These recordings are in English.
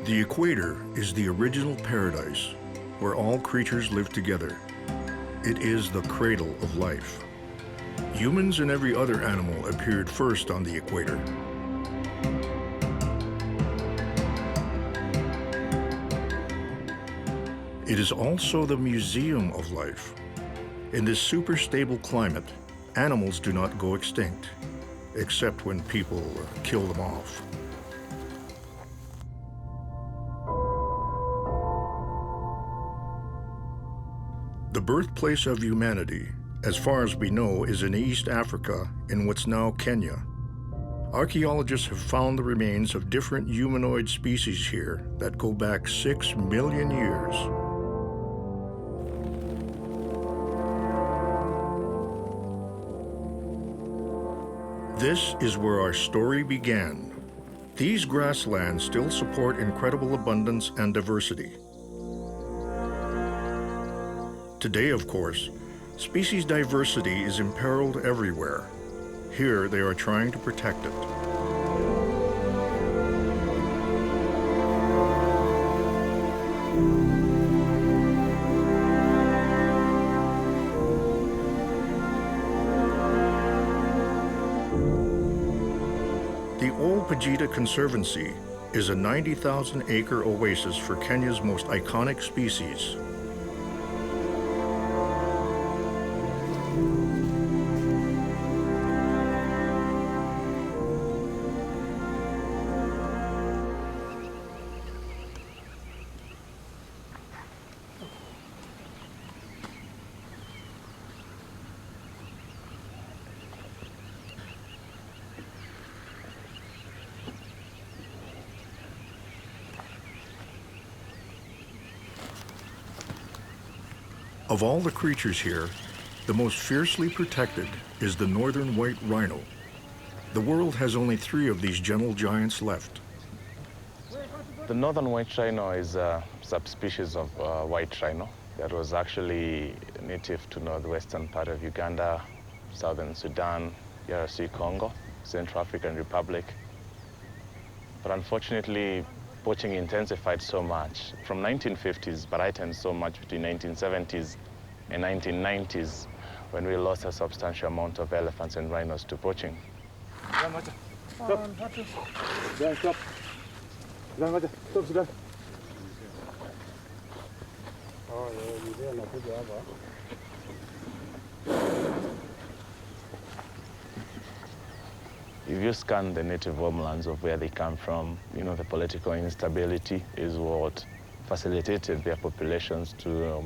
The equator is the original paradise where all creatures live together. It is the cradle of life. Humans and every other animal appeared first on the equator. It is also the museum of life. In this super stable climate, animals do not go extinct, except when people kill them off. The birthplace of humanity, as far as we know, is in East Africa, in what's now Kenya. Archaeologists have found the remains of different humanoid species here that go back 6 million years. This is where our story began. These grasslands still support incredible abundance and diversity. Today, of course, species diversity is imperiled everywhere. Here, they are trying to protect it. The Old Pajita Conservancy is a 90,000-acre oasis for Kenya's most iconic species. Of all the creatures here, the most fiercely protected is the northern white rhino. The world has only 3 of these gentle giants left. The northern white rhino is a subspecies of white rhino that was actually native to northwestern part of Uganda, southern Sudan, DRC Congo, Central African Republic. But unfortunately, poaching intensified so much from 1950s, but heightened so much between 1970s and 1990s when we lost a substantial amount of elephants and rhinos to poaching. If you scan the native homelands of where they come from, the political instability is what facilitated their populations to,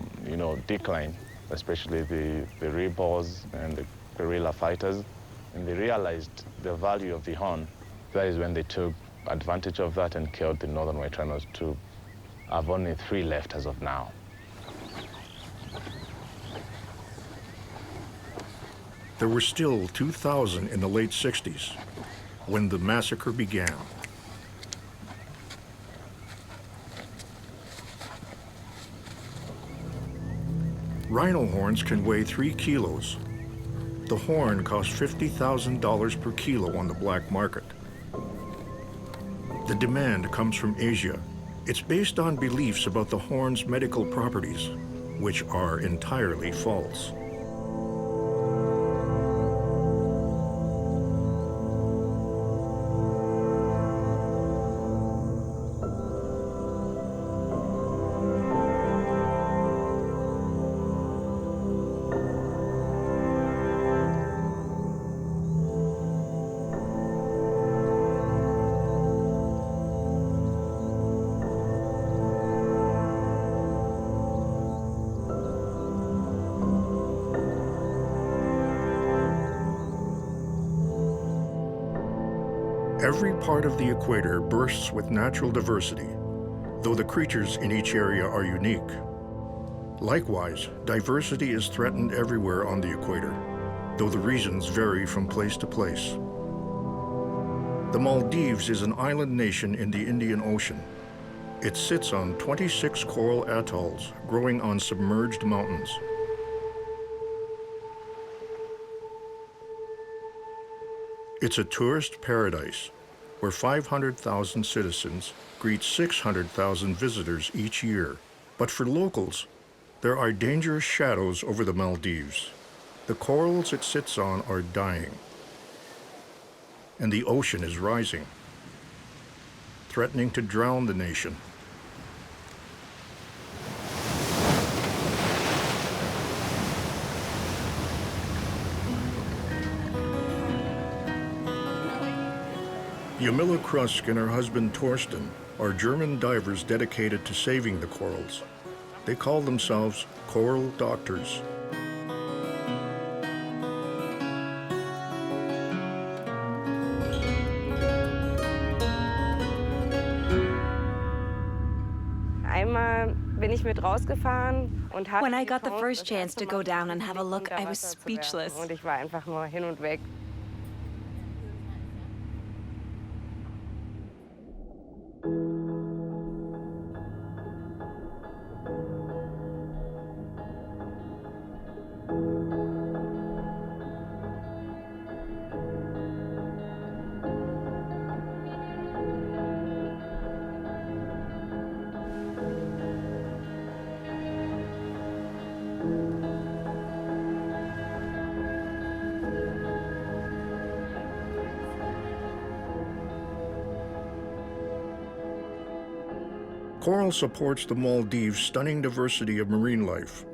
decline, especially the rebels and the guerrilla fighters. And they realized the value of the horn. That is when they took advantage of that and killed the northern white rhinos to have only 3 left as of now. There were still 2,000 in the late 60s when the massacre began. Rhino horns can weigh 3 kilos. The horn costs $50,000 per kilo on the black market. The demand comes from Asia. It's based on beliefs about the horn's medical properties, which are entirely false. Every part of the equator bursts with natural diversity, though the creatures in each area are unique. Likewise, diversity is threatened everywhere on the equator, though the reasons vary from place to place. The Maldives is an island nation in the Indian Ocean. It sits on 26 coral atolls growing on submerged mountains. It's a tourist paradise. where 500,000 citizens greet 600,000 visitors each year. But for locals, there are dangerous shadows over the Maldives. The corals it sits on are dying, and the ocean is rising, threatening to drown the nation. Yamila Krusk and her husband Torsten are German divers dedicated to saving the corals. They call themselves coral doctors. When I got the first chance to go down and have a look, I was speechless. Coral supports the Maldives' stunning diversity of marine life.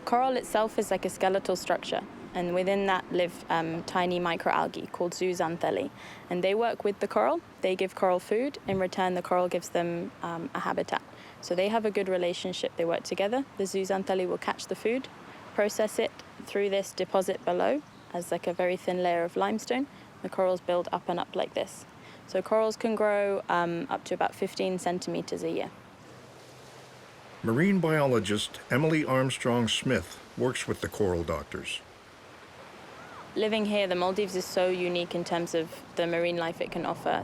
Coral itself is like a skeletal structure, and within that live tiny microalgae called zooxanthellae. And they work with the coral. They give coral food. In return, the coral gives them a habitat. So they have a good relationship. They work together. The zooxanthellae will catch the food, process it through this deposit below as like a very thin layer of limestone. The corals build up and up like this. So corals can grow up to about 15 centimeters a year. Marine biologist Emily Armstrong Smith works with the coral doctors. Living here, the Maldives is so unique in terms of the marine life it can offer.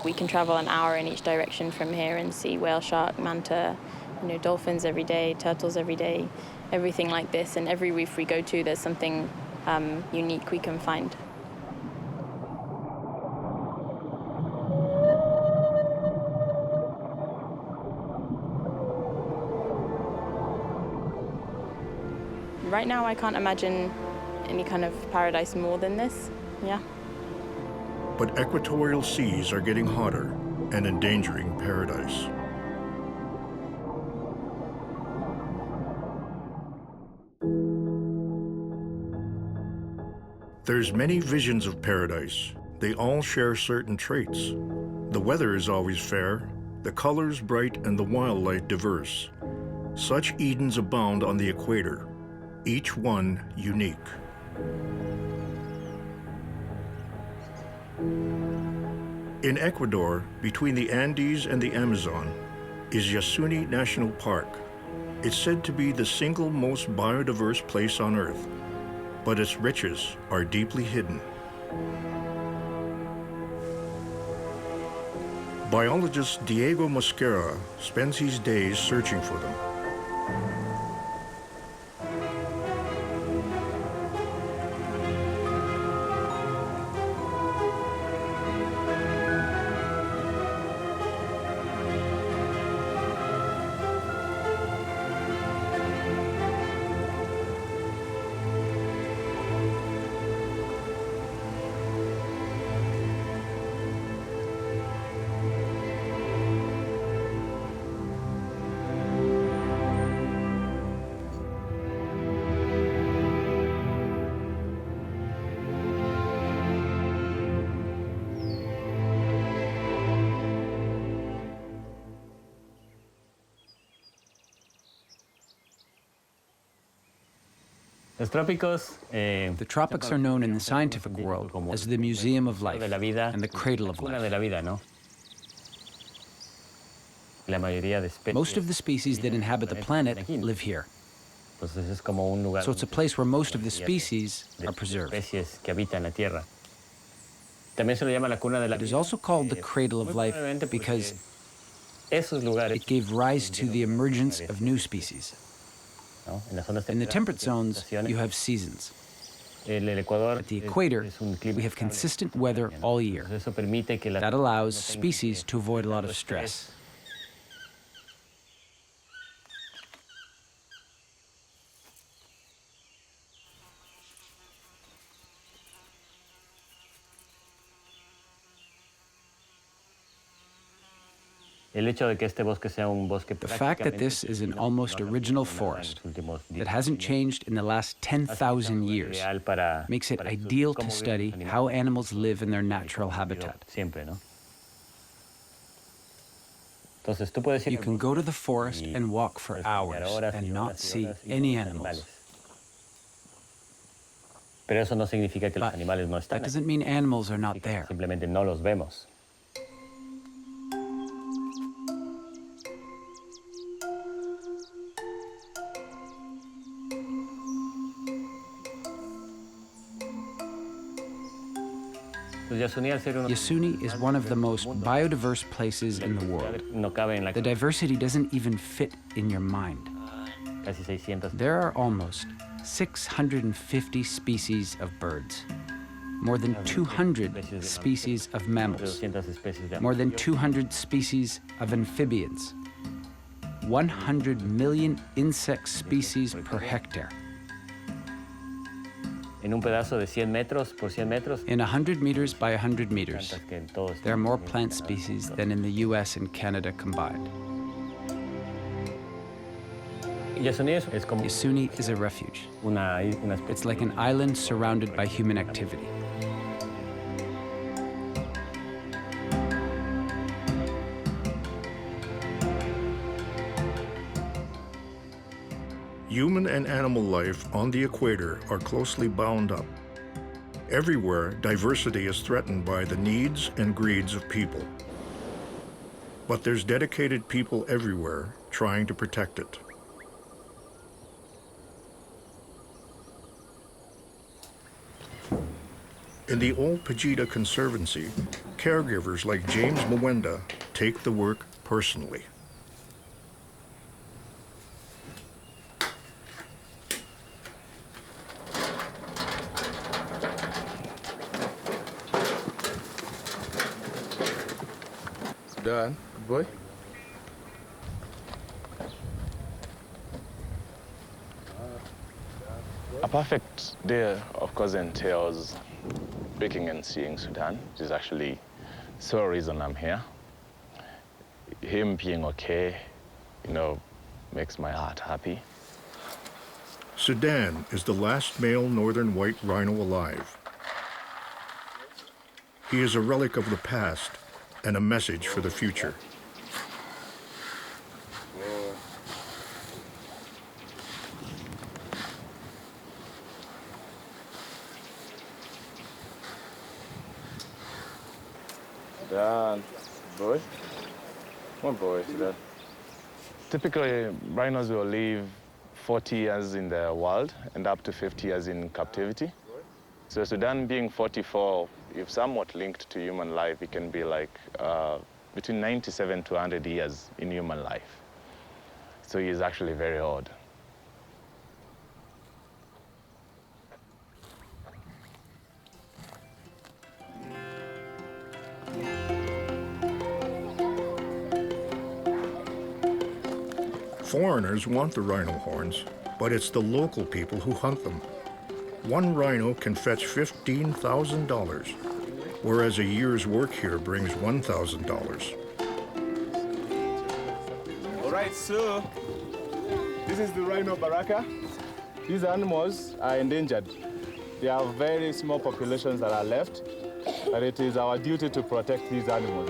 We can travel an hour in each direction from here and see whale, shark, manta, dolphins every day, turtles every day, everything like this. And every reef we go to, there's something unique we can find. Right now, I can't imagine any kind of paradise more than this, yeah. But equatorial seas are getting hotter and endangering paradise. There's many visions of paradise. They all share certain traits. The weather is always fair, the colors bright, and the wildlife diverse. Such Edens abound on the equator, each one unique. In Ecuador, between the Andes and the Amazon, is Yasuni National Park. It's said to be the single most biodiverse place on Earth, but its riches are deeply hidden. Biologist Diego Mosquera spends his days searching for them. The tropics are known in the scientific world as the Museum of Life and the Cradle of Life. Most of the species that inhabit the planet live here. So it's a place where most of the species are preserved. It is also called the Cradle of Life because it gave rise to the emergence of new species. In the temperate zones, you have seasons. At the equator, we have consistent weather all year. That allows species to avoid a lot of stress. The fact that this is an almost original forest that hasn't changed in the last 10,000 years makes it ideal to study how animals live in their natural habitat. You can go to the forest and walk for hours and not see any animals. But that doesn't mean animals are not there. Yasuni is one of the most biodiverse places in the world. The diversity doesn't even fit in your mind. There are almost 650 species of birds, more than 200 species of mammals, more than 200 species of amphibians, 100 million insect species per hectare. In 100 meters by 100 meters, there are more plant species than in the US and Canada combined. Yasuni is a refuge. It's like an island surrounded by human activity. Human and animal life on the equator are closely bound up. Everywhere, diversity is threatened by the needs and greeds of people. But there's dedicated people everywhere trying to protect it. In the old Pajita Conservancy, caregivers like James Mwenda take the work personally. Sudan, good boy. A perfect day, of course, entails picking and seeing Sudan, which is actually the sole reason I'm here. Him being okay, makes my heart happy. Sudan is the last male northern white rhino alive. He is a relic of the past and a message for the future. Sudan, boy. One boy, Sudan. Typically, rhinos will live 40 years in the wild and up to 50 years in captivity. So Sudan being 44, if somewhat linked to human life, it can be like between 97 to 100 years in human life. So he is actually very old. Foreigners want the rhino horns, but it's the local people who hunt them. One rhino can fetch $15,000, whereas a year's work here brings $1,000. All right, so this is the rhino baraka. These animals are endangered. There are very small populations that are left, and it is our duty to protect these animals.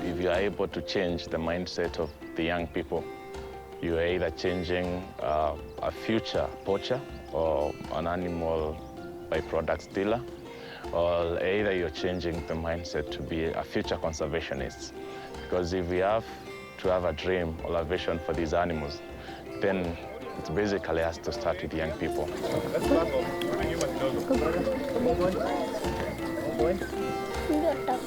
If you are able to change the mindset of the young people, you are either changing a future poacher or an animal byproduct stealer, or either you're changing the mindset to be a future conservationist. Because if we have to have a dream or a vision for these animals, then it basically has to start with young people. Let's start off.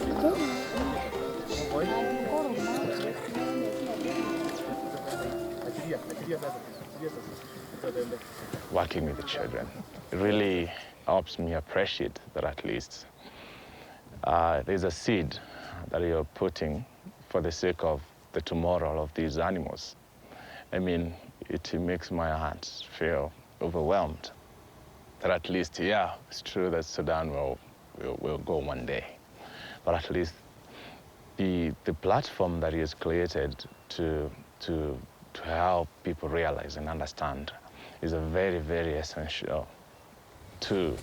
Working with the children, it really helps me appreciate that at least there's a seed that you're putting for the sake of the tomorrow of these animals. I mean, it makes my heart feel overwhelmed that at least, yeah, it's true that Sudan will go one day, but at least the platform that he has created to help people realize and understand is a very, very essential tool.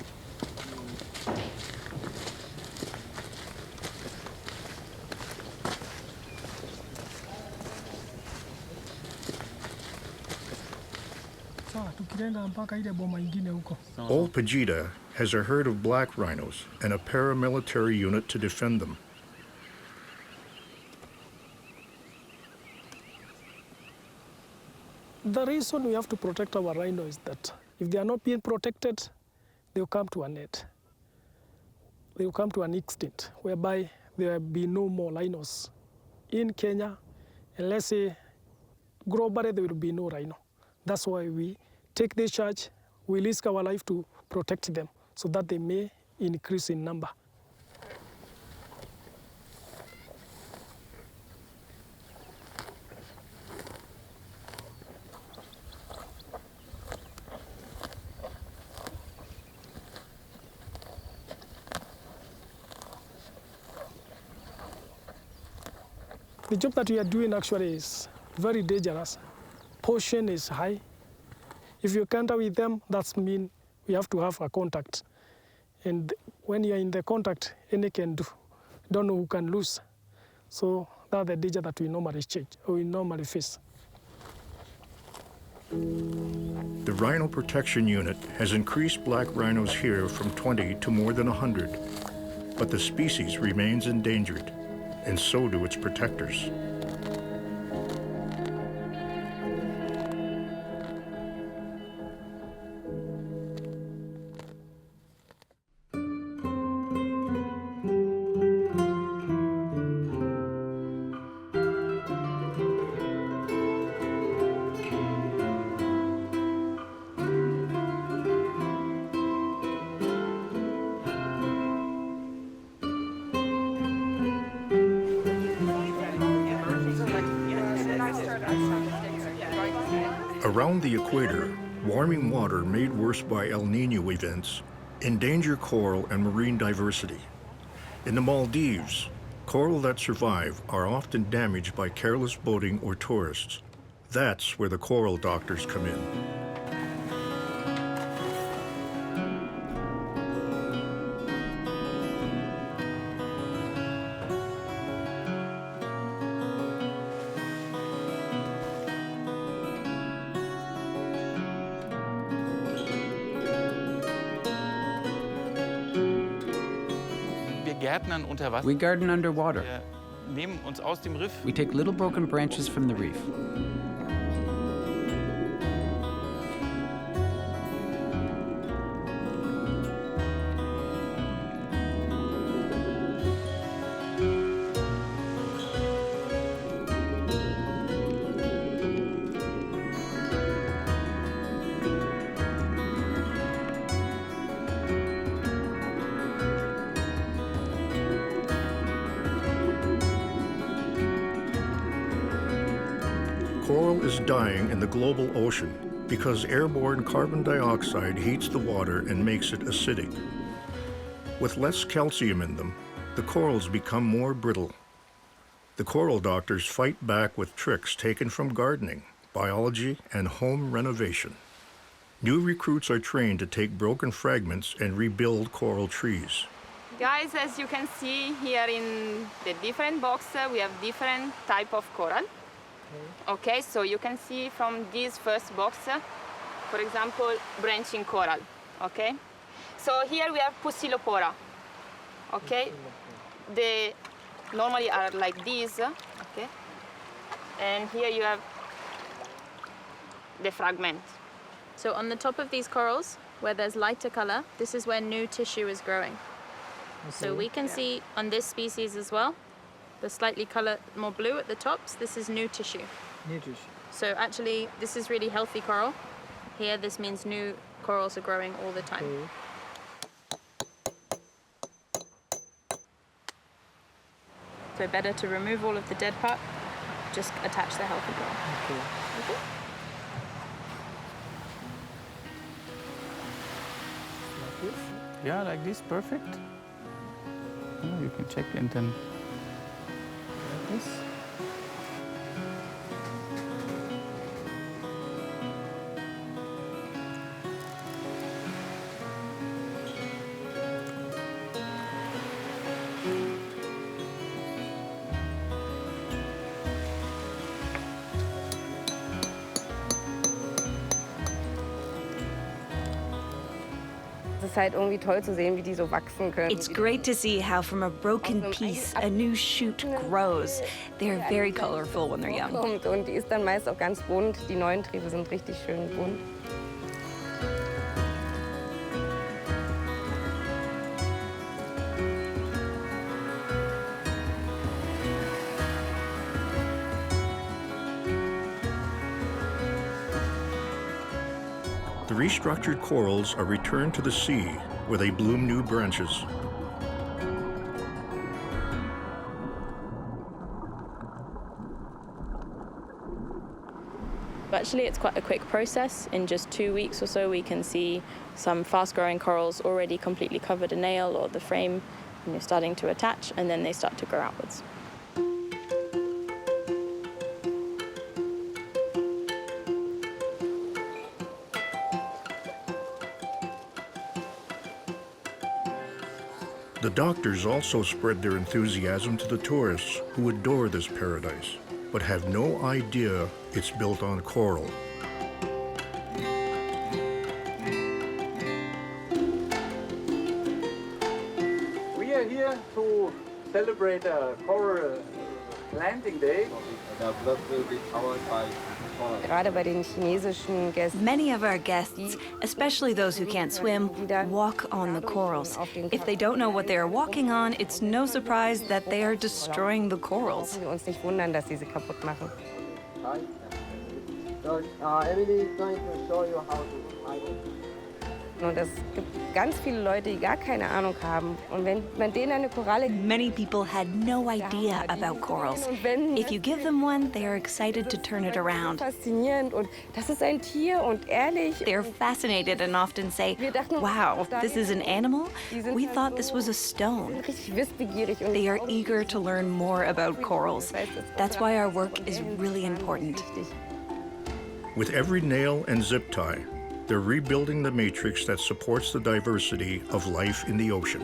Old Pajita has a herd of black rhinos and a paramilitary unit to defend them. The reason we have to protect our rhino is that if they are not being protected, they will come to an end. They will come to an extinct, whereby there will be no more rhinos in Kenya, and let's say globally there will be no rhino. That's why we take this charge, we risk our life to protect them so that they may increase in number. The job that we are doing actually is very dangerous. Poaching is high. If you encounter with them, that means we have to have a contact. And when you are in the contact, any can do. Don't know who can lose. So that's the danger that we normally face. The Rhino Protection Unit has increased black rhinos here from 20 to more than 100, but the species remains endangered, and so do its protectors. Around the equator, warming water made worse by El Nino events endanger coral and marine diversity. In the Maldives, coral that survive are often damaged by careless boating or tourists. That's where the coral doctors come in. We garden underwater. We take little broken branches from the reef. Coral is dying in the global ocean because airborne carbon dioxide heats the water and makes it acidic. With less calcium in them, the corals become more brittle. The coral doctors fight back with tricks taken from gardening, biology, and home renovation. New recruits are trained to take broken fragments and rebuild coral trees. Guys, as you can see here in the different boxes, we have different type of coral. Okay, so you can see from this first box, for example, branching coral. Okay, so here we have Pusillopora. Okay, they normally are like these. Okay, and here you have the fragment. So on the top of these corals, where there's lighter color, this is where new tissue is growing. So we can see on this species as well, the slightly color more blue at the tops, this is new tissue. New tissue. So actually, this is really healthy coral. Here, this means new corals are growing all the time. Okay. So better to remove all of the dead part, just attach the healthy coral. Okay. Okay. Like this. Yeah, like this, perfect. Oh, you can check and then Like this. Es ist halt irgendwie toll zu sehen, wie die so wachsen können. It's great to see how from a broken piece a new shoot grows. They're very colorful when they're young. Und die ist dann meist auch ganz bunt. Die neuen Triebe sind richtig schön bunt. The restructured corals are returned to the sea, where they bloom new branches. Actually, it's quite a quick process. In just 2 weeks or so, we can see some fast-growing corals already completely covered a nail or the frame, and you're starting to attach, and then they start to grow outwards. The doctors also spread their enthusiasm to the tourists who adore this paradise, but have no idea it's built on coral. We are here to celebrate a coral landing day. Der Block will be powered by coral. Gerade bei den chinesischen Gästen. Many of our guests, especially those who can't swim, walk on the corals. If they don't know what they are walking on, it's no surprise that they are destroying the corals. Wir uns nicht wundern, dass sie sie kaputt machen. So, Emily is going to show you how to hide it. Und es gibt ganz viele Leute, die gar keine Ahnung haben. Und wenn man denen eine Koralle gibt, Many people had no idea about corals. If you give them one, they are excited to turn it around. faszinierend und das ist ein Tier und ehrlich. They're fascinated and often say, wow, this is an animal? We thought this was a stone. Richtig wissbegierig und They are eager to learn more about corals. That's why our work is really important. With every nail and zip tie, they're rebuilding the matrix that supports the diversity of life in the ocean.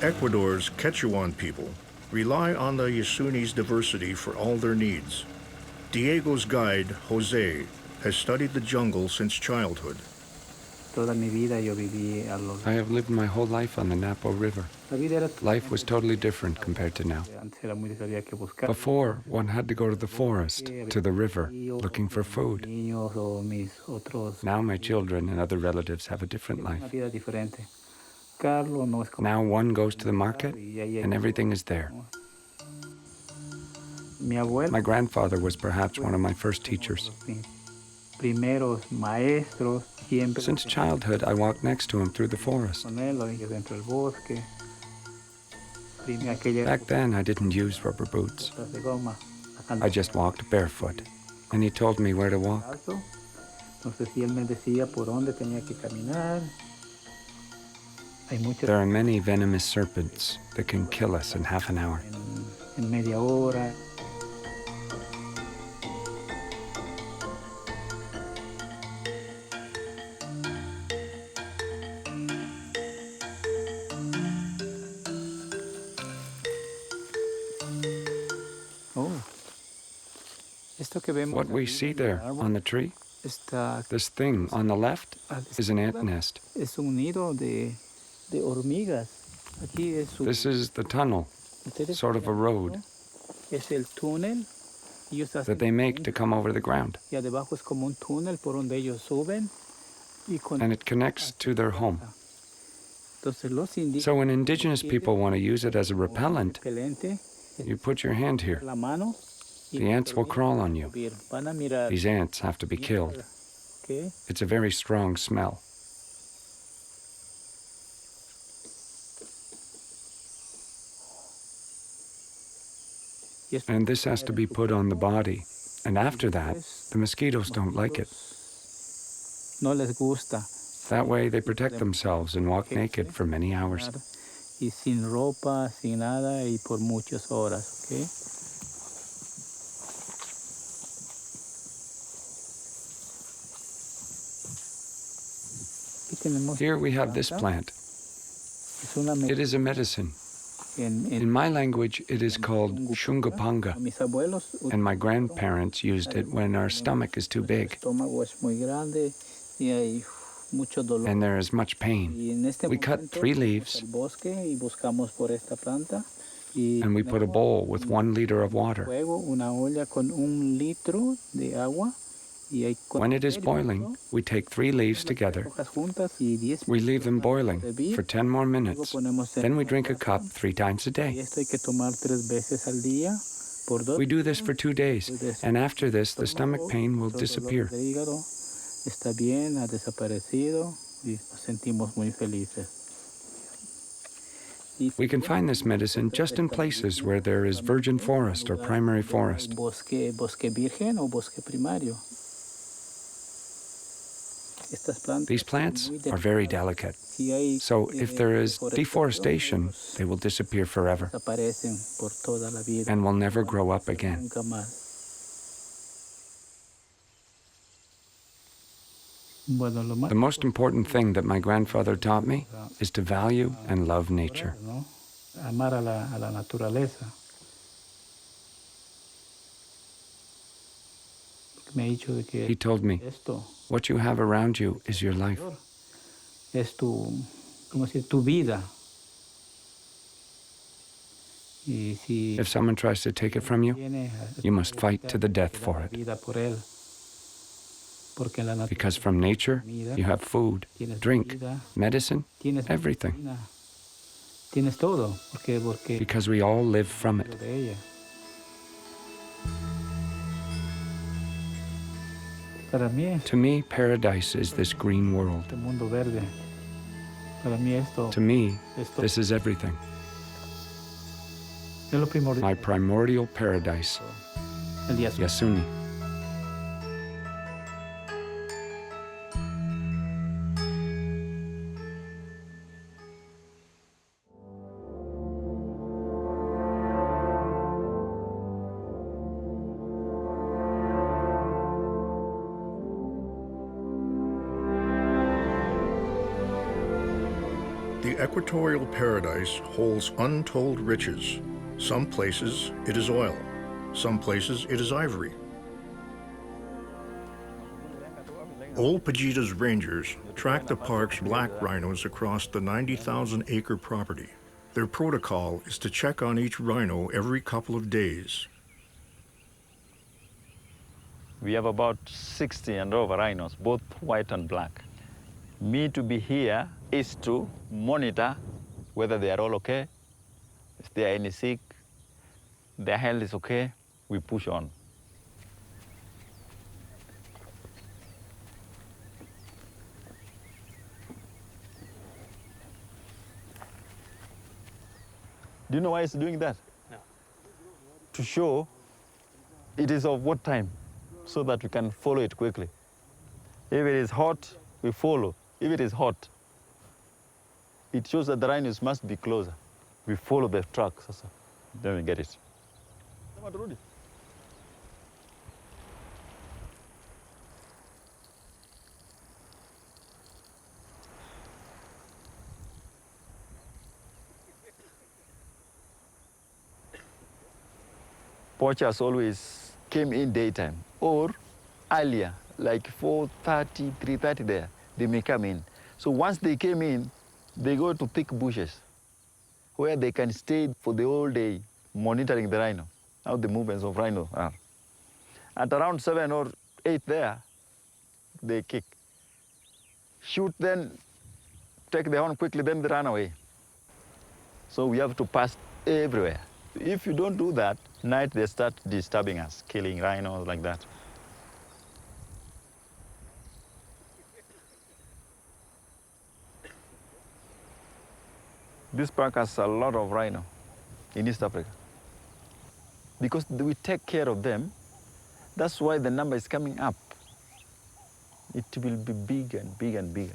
Ecuador's Kichwa people rely on the Yasuni's diversity for all their needs. Diego's guide, Jose, has studied the jungle since childhood. Toda mi vida yo viví a los... I have lived my whole life on the Napo River. La vida era... Life was totally different compared to now. Antes era muy había que buscar. Before, one had to go to the forest, to the river, looking for food. Niños o mis otros... Now my children and other relatives have a different Una life. vida diferente. Carlos no es como... Now one goes to the market and everything is there. Mi abuelo... My grandfather was perhaps one of my first teachers. Mis primeros maestros siempre... Since childhood, I walked next to him through the forest. Con él, o dentro del bosque. Aquella... Back then, I didn't use rubber boots. de goma. I just walked barefoot, and he told me where to walk. Entonces, si él me decía por dónde tenía que caminar. Hay muchas... There are many venomous serpents that can kill us in half an hour. En media hora. What we see there on the tree, this thing on the left, is an ant nest. Es un nido de hormigas. This is the tunnel, sort of a road, that they make to come over the ground. And it connects to their home. So when indigenous people want to use it as a repellent, you put your hand here. The ants will crawl on you. These ants have to be killed. It's a very strong smell. And this has to be put on the body. And after that, the mosquitoes don't like it. That way they protect themselves and walk naked for many hours. Here we have this plant. It is a medicine. In my language, it is called shungapanga, and my grandparents used it when our stomach is too big and there is much pain. We cut 3 leaves and we put a bowl with 1 liter of water. When it is boiling, we take 3 leaves together. We leave them boiling for 10 more minutes. Then we drink a cup 3 times a day. We do this for 2 days, and after this, the stomach pain will disappear. We can find this medicine just in places where there is virgin forest or primary forest. These plants are very delicate, so if there is deforestation, they will disappear forever and will never grow up again. The most important thing that my grandfather taught me is to value and love nature. He told me, what you have around you is your life. If someone tries to take it from you, you must fight to the death for it. Because from nature, you have food, drink, medicine, everything. Because we all live from it. To me, paradise is this green world. To me, this is everything. My primordial paradise, Yasuni. The equatorial paradise holds untold riches. Some places it is oil, some places it is ivory. Old Pajita's rangers track the park's black rhinos across the 90,000-acre property. Their protocol is to check on each rhino every couple of days. We have about 60 and over rhinos, both white and black. Me to be here is to monitor whether they are all okay. If they are any sick, their health is okay, we push on. Do you know why it's doing that? No. To show it is of what time, so that we can follow it quickly. If it is hot, we follow. If it is hot, it shows that the rhinos must be closer. We follow the tracks, then we get it. Poachers always came in daytime or earlier, like 4:30, 3:30 there, they may come in. So once they came in, they go to thick bushes. where they can stay for the whole day monitoring the rhino, how the movements of rhino are. At around 7 or 8 there, they kick. Shoot, then take the horn quickly, then they run away. So we have to pass everywhere. If you don't do that, night they start disturbing us, killing rhinos like that. This park has a lot of rhino in East Africa. Because we take care of them, that's why the number is coming up. It will be bigger and bigger and bigger.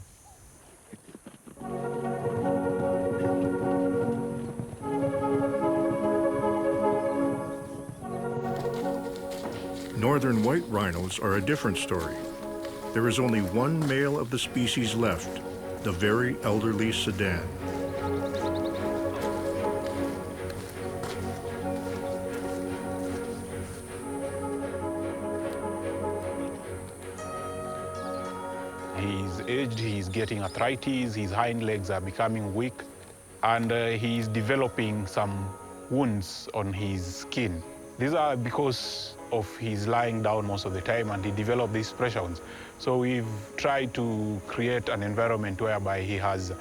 Northern white rhinos are a different story. There is only one male of the species left, the very elderly Sudan. He's aged, he's getting arthritis, his hind legs are becoming weak, and he's developing some wounds on his skin. These are because of his lying down most of the time, and he developed these pressure wounds. So we've tried to create an environment whereby he has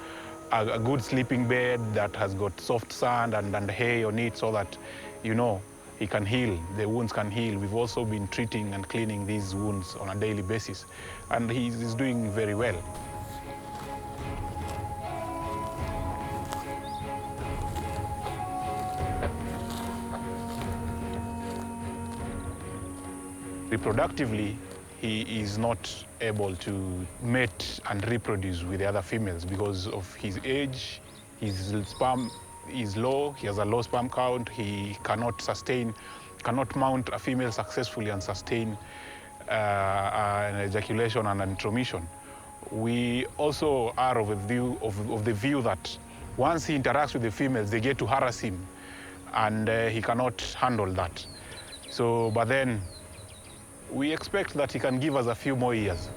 a good sleeping bed that has got soft sand and hay on it, so that, he can heal, the wounds can heal. We've also been treating and cleaning these wounds on a daily basis, and he's doing very well. Reproductively, he is not able to mate and reproduce with the other females because of his age. His sperm is low, he has a low sperm count, he cannot mount a female successfully and sustain an ejaculation and an intromission. We also are of the view that once he interacts with the females, they get to harass him, and he cannot handle that. So, but then we expect that he can give us a few more years.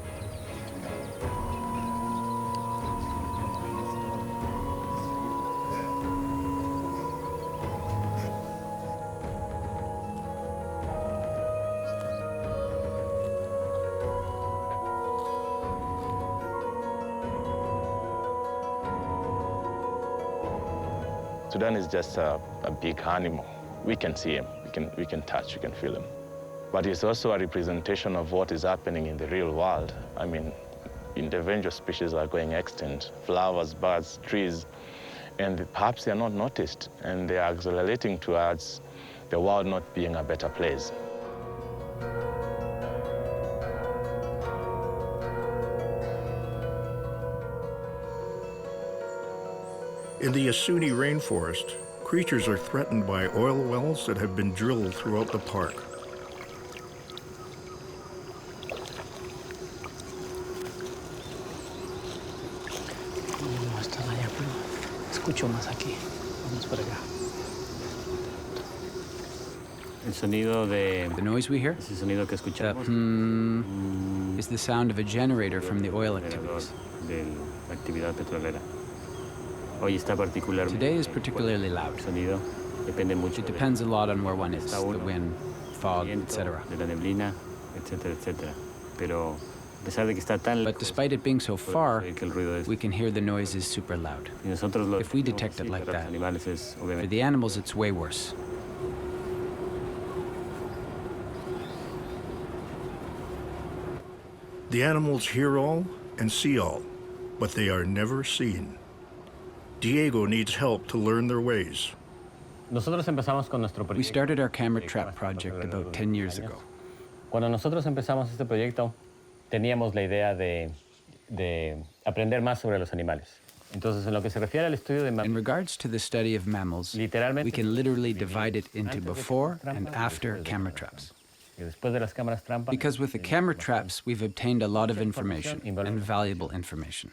Sudan is just a big animal. We can see him, we can touch, we can feel him. But it's also a representation of what is happening in the real world. I mean, endangered species are going extinct, flowers, birds, trees, and perhaps they are not noticed, and they are accelerating towards the world not being a better place. In the Yasuni rainforest, creatures are threatened by oil wells that have been drilled throughout the park. Escucho más aquí. Vamos por acá. The noise we hear, is the sound of a generator from the oil activities. Today is particularly loud. It depends a lot on where one is, the wind, fog, etc. But despite it being so far, we can hear the noises super loud. If we detect it like that, for the animals it's way worse. The animals hear all and see all, but they are never seen. Diego needs help to learn their ways. We started our camera trap project about 10 years ago. Cuando nosotros empezamos este proyecto, teníamos la idea de aprender más sobre los animales. Entonces, en lo que se refiere al estudio de In regards to the study of mammals, we can literally divide it into before and after camera traps. Because with the camera traps, we've obtained a lot of information, and valuable information.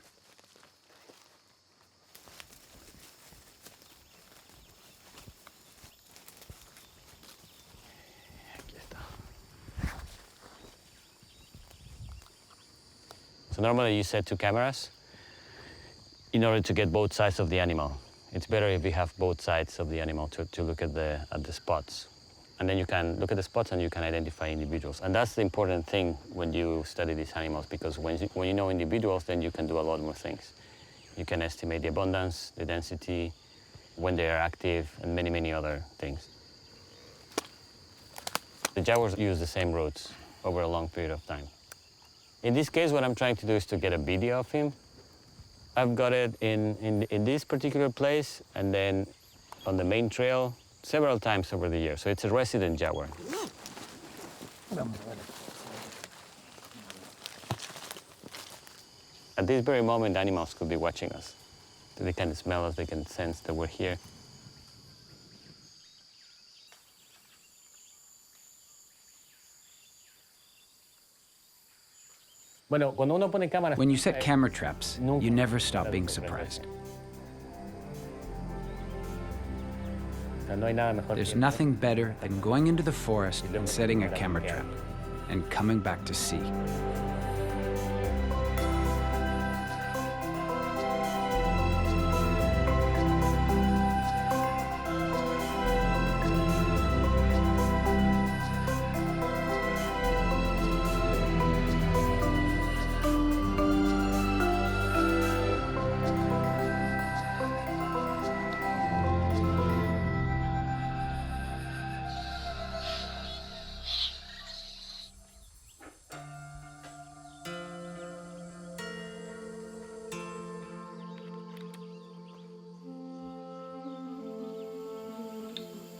So normally you set 2 cameras in order to get both sides of the animal. It's better if you have both sides of the animal to look at the spots. And then you can look at the spots and you can identify individuals. And that's the important thing when you study these animals, because when you know individuals, then you can do a lot more things. You can estimate the abundance, the density, when they are active, and many, many other things. The jaguars use the same routes over a long period of time. In this case, what I'm trying to do is to get a video of him. I've got it in this particular place, and then on the main trail several times over the year. So it's a resident jaguar. At this very moment, animals could be watching us. They can smell us, they can sense that we're here. When you set camera traps, you never stop being surprised. There's nothing better than going into the forest and setting a camera trap and coming back to see.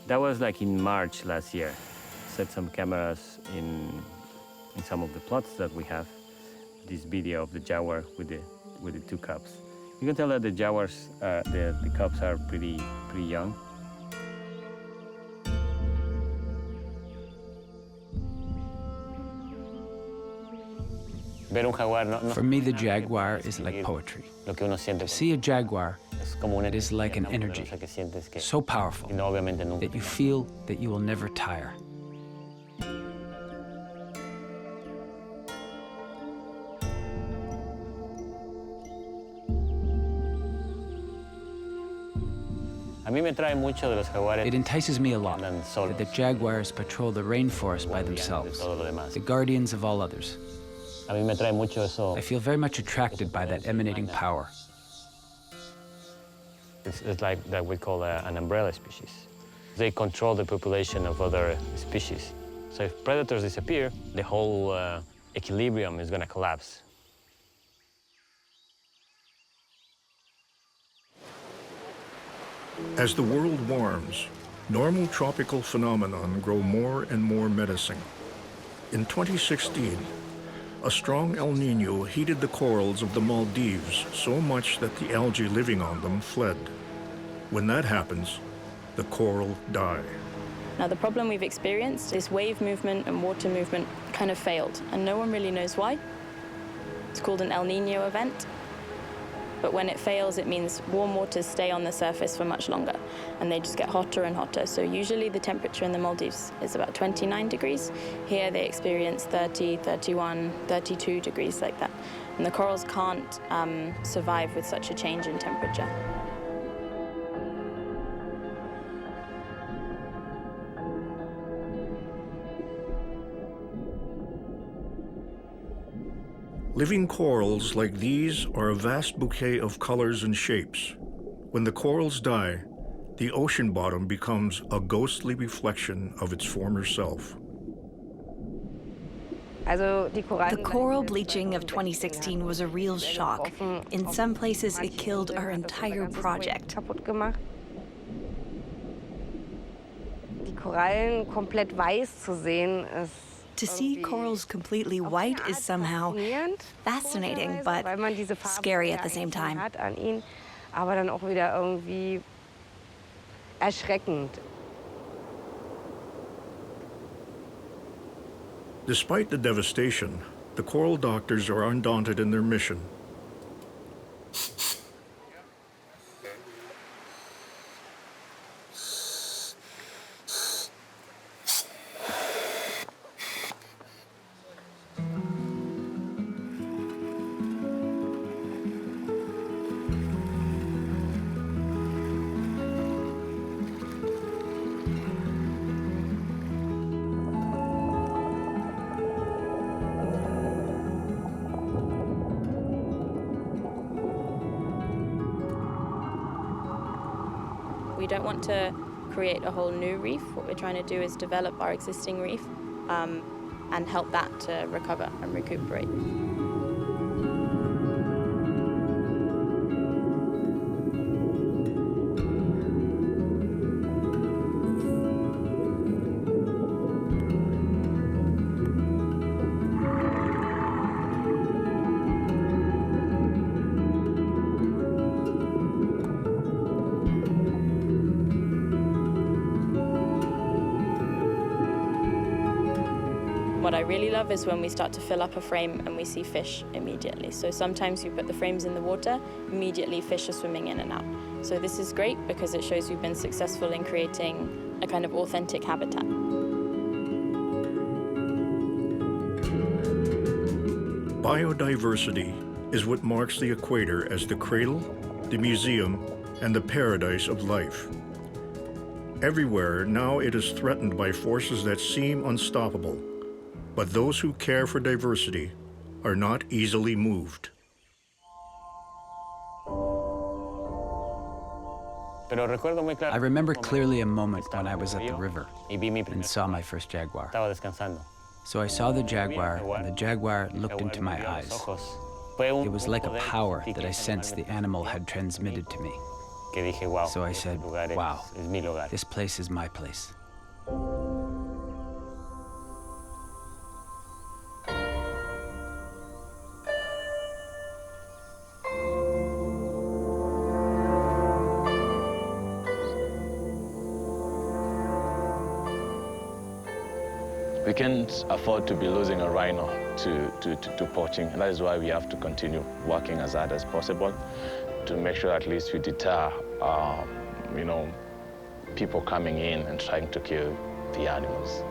That was like in March last year. Set some cameras in some of the plots that we have. This video of the jaguar with the two cubs. You can tell that the jaguars, the cubs are pretty young. For me, the jaguar is like poetry. To see a jaguar, it is like an energy, so powerful that you feel that you will never tire. It entices me a lot that the jaguars patrol the rainforest by themselves, the guardians of all others. I feel very much attracted by that emanating power. It's like that we call an umbrella species. They control the population of other species. So if predators disappear, the whole equilibrium is going to collapse. As the world warms, normal tropical phenomenon grow more and more menacing. In 2016, a strong El Niño heated the corals of the Maldives so much that the algae living on them fled. When that happens, the coral die. Now the problem we've experienced is wave movement and water movement kind of failed, and no one really knows why. It's called an El Niño event. But when it fails, it means warm waters stay on the surface for much longer, and they just get hotter and hotter. So usually the temperature in the Maldives is about 29 degrees. Here they experience 30, 31, 32 degrees like that. And the corals can't survive with such a change in temperature. Living corals like these are a vast bouquet of colors and shapes. When the corals die, the ocean bottom becomes a ghostly reflection of its former self. The coral bleaching of 2016 was a real shock. In some places, it killed our entire project. To see corals completely white is somehow fascinating, but scary at the same time. Despite the devastation, the coral doctors are undaunted in their mission. we don't want to create a whole new reef. What we're trying to do is develop our existing reef and help that to recover and recuperate. What I really love is when we start to fill up a frame and we see fish immediately. So sometimes you put the frames in the water, immediately fish are swimming in and out. So this is great because it shows you've been successful in creating a kind of authentic habitat. Biodiversity is what marks the equator as the cradle, the museum, and the paradise of life. Everywhere now it is threatened by forces that seem unstoppable. But those who care for diversity are not easily moved. I remember clearly a moment when I was at the river and saw my first jaguar. So I saw the jaguar, and the jaguar looked into my eyes. It was like a power that I sensed the animal had transmitted to me. So I said, wow, this place is my place. We can't afford to be losing a rhino to poaching, and that is why we have to continue working as hard as possible to make sure at least we deter, people coming in and trying to kill the animals.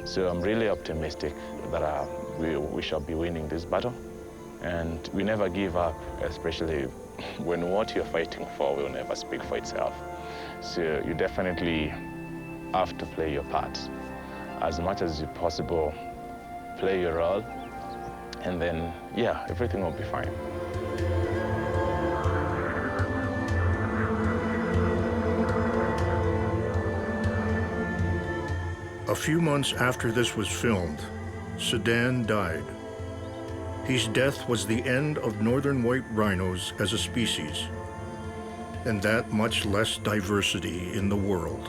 So I'm really optimistic that we shall be winning this battle. And we never give up, especially when what you're fighting for will never speak for itself. So you definitely have to play your part. As much as possible, play your role, and then, yeah, everything will be fine. A few months after this was filmed, Sudan died. His death was the end of northern white rhinos as a species, and that much less diversity in the world.